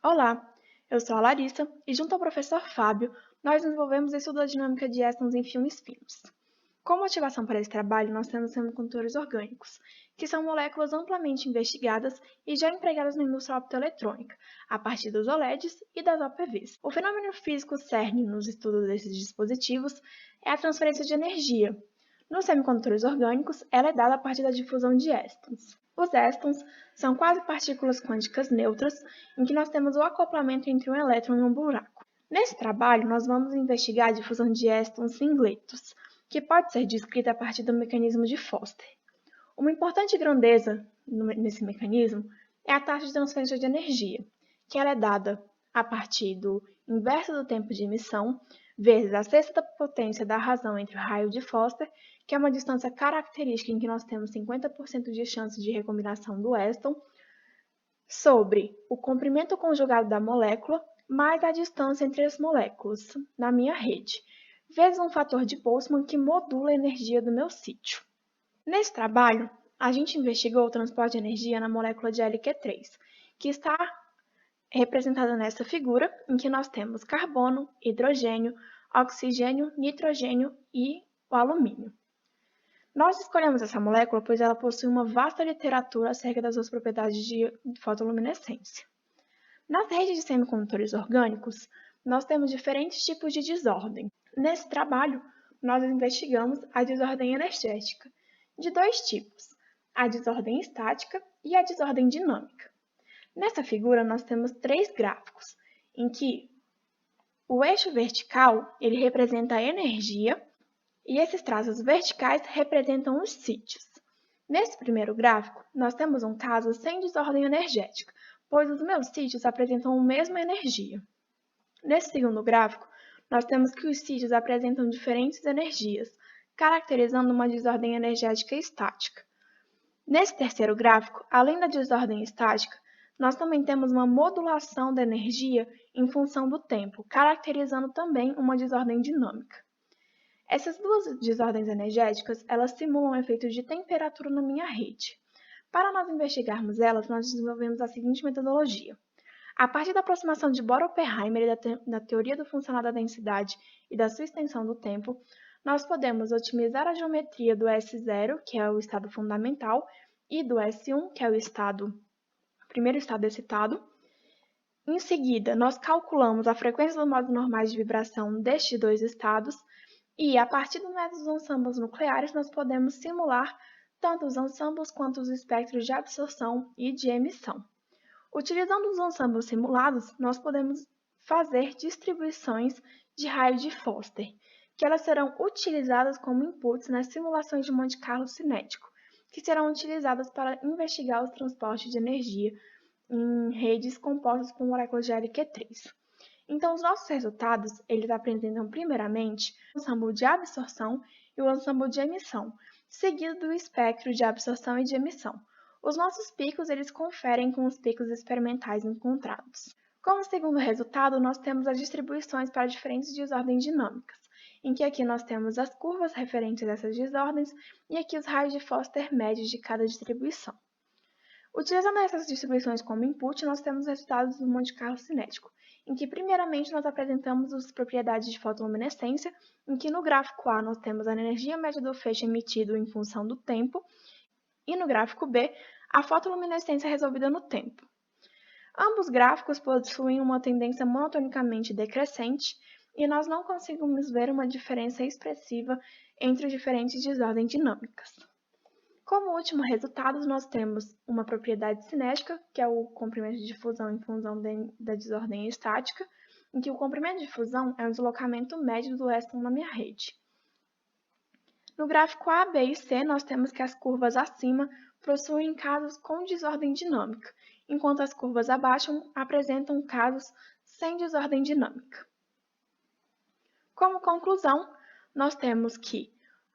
Olá, eu sou a Larissa e junto ao professor Fábio, nós desenvolvemos o estudo da dinâmica de étons em filmes finos. Como motivação para esse trabalho, nós temos semicondutores orgânicos, que são moléculas amplamente investigadas e já empregadas na indústria optoeletrônica, a partir dos OLEDs e das OPVs. O fenômeno físico cerne nos estudos desses dispositivos é a transferência de energia. Nos semicondutores orgânicos, ela é dada a partir da difusão de étons. Os étons são quase partículas quânticas neutras, em que nós temos o acoplamento entre um elétron e um buraco. Nesse trabalho, nós vamos investigar a difusão de étons singletos, que pode ser descrita a partir do mecanismo de Foster. Uma importante grandeza nesse mecanismo é a taxa de transferência de energia, que ela é dada a partir do inverso do tempo de emissão vezes a sexta potência da razão entre o raio de Foster, que é uma distância característica em que nós temos 50% de chance de recombinação do éton, sobre o comprimento conjugado da molécula mais a distância entre as moléculas na minha rede, vezes um fator de Boltzmann que modula a energia do meu sítio. Nesse trabalho, a gente investigou o transporte de energia na molécula de LQ3, que está representada nessa figura, em que nós temos carbono, hidrogênio, oxigênio, nitrogênio e o alumínio. Nós escolhemos essa molécula pois ela possui uma vasta literatura acerca das suas propriedades de fotoluminescência. Nas redes de semicondutores orgânicos, nós temos diferentes tipos de desordem. Nesse trabalho, nós investigamos a desordem energética, de dois tipos, a desordem estática e a desordem dinâmica. Nessa figura, nós temos três gráficos, em que o eixo vertical ele representa a energia e esses traços verticais representam os sítios. Nesse primeiro gráfico, nós temos um caso sem desordem energética, pois os meus sítios apresentam a mesma energia. Nesse segundo gráfico, nós temos que os sítios apresentam diferentes energias, caracterizando uma desordem energética estática. Nesse terceiro gráfico, além da desordem estática, nós também temos uma modulação da energia em função do tempo, caracterizando também uma desordem dinâmica. Essas duas desordens energéticas, elas simulam efeitos de temperatura na minha rede. Para nós investigarmos elas, nós desenvolvemos a seguinte metodologia. A partir da aproximação de Bohr-Oppenheimer e da teoria do funcional da densidade e da sua extensão do tempo, nós podemos otimizar a geometria do S0, que é o estado fundamental, e do S1, que é o primeiro estado excitado. Em seguida, nós calculamos a frequência dos modos normais de vibração destes dois estados e, a partir do método dos ensembles nucleares, nós podemos simular tanto os ensembles quanto os espectros de absorção e de emissão. Utilizando os ensembles simulados, nós podemos fazer distribuições de raio de Foster, que elas serão utilizadas como inputs nas simulações de Monte Carlo cinético, que serão utilizadas para investigar os transportes de energia em redes compostas por moléculas de LQ3. Então, os nossos resultados, eles apresentam primeiramente o ensemble de absorção e o ensemble de emissão, seguido do espectro de absorção e de emissão. Os nossos picos, eles conferem com os picos experimentais encontrados. Como segundo resultado, nós temos as distribuições para diferentes desordens dinâmicas, em que aqui nós temos as curvas referentes a essas desordens e aqui os raios de Foster médios de cada distribuição. Utilizando essas distribuições como input, nós temos os resultados do Monte Carlo cinético, em que primeiramente nós apresentamos as propriedades de fotoluminescência, em que no gráfico A nós temos a energia média do feixe emitido em função do tempo, e no gráfico B, a fotoluminescência resolvida no tempo. Ambos gráficos possuem uma tendência monotonicamente decrescente, e nós não conseguimos ver uma diferença expressiva entre os diferentes desordens dinâmicas. Como último resultado, nós temos uma propriedade cinética, que é o comprimento de difusão em função da desordem estática, em que o comprimento de difusão é o deslocamento médio do éton na minha rede. No gráfico A, B e C, nós temos que as curvas acima possuem casos com desordem dinâmica, enquanto as curvas abaixo apresentam casos sem desordem dinâmica. Como conclusão, nós temos que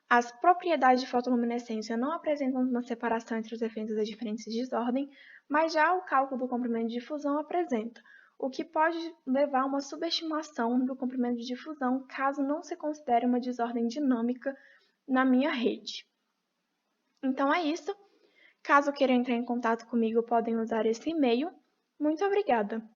as propriedades de fotoluminescência não apresentam uma separação entre os efeitos das diferentes desordens, mas já o cálculo do comprimento de difusão apresenta, o que pode levar a uma subestimação do comprimento de difusão caso não se considere uma desordem dinâmica na minha rede. Então é isso. Caso queiram entrar em contato comigo, podem usar esse e-mail. Muito obrigada!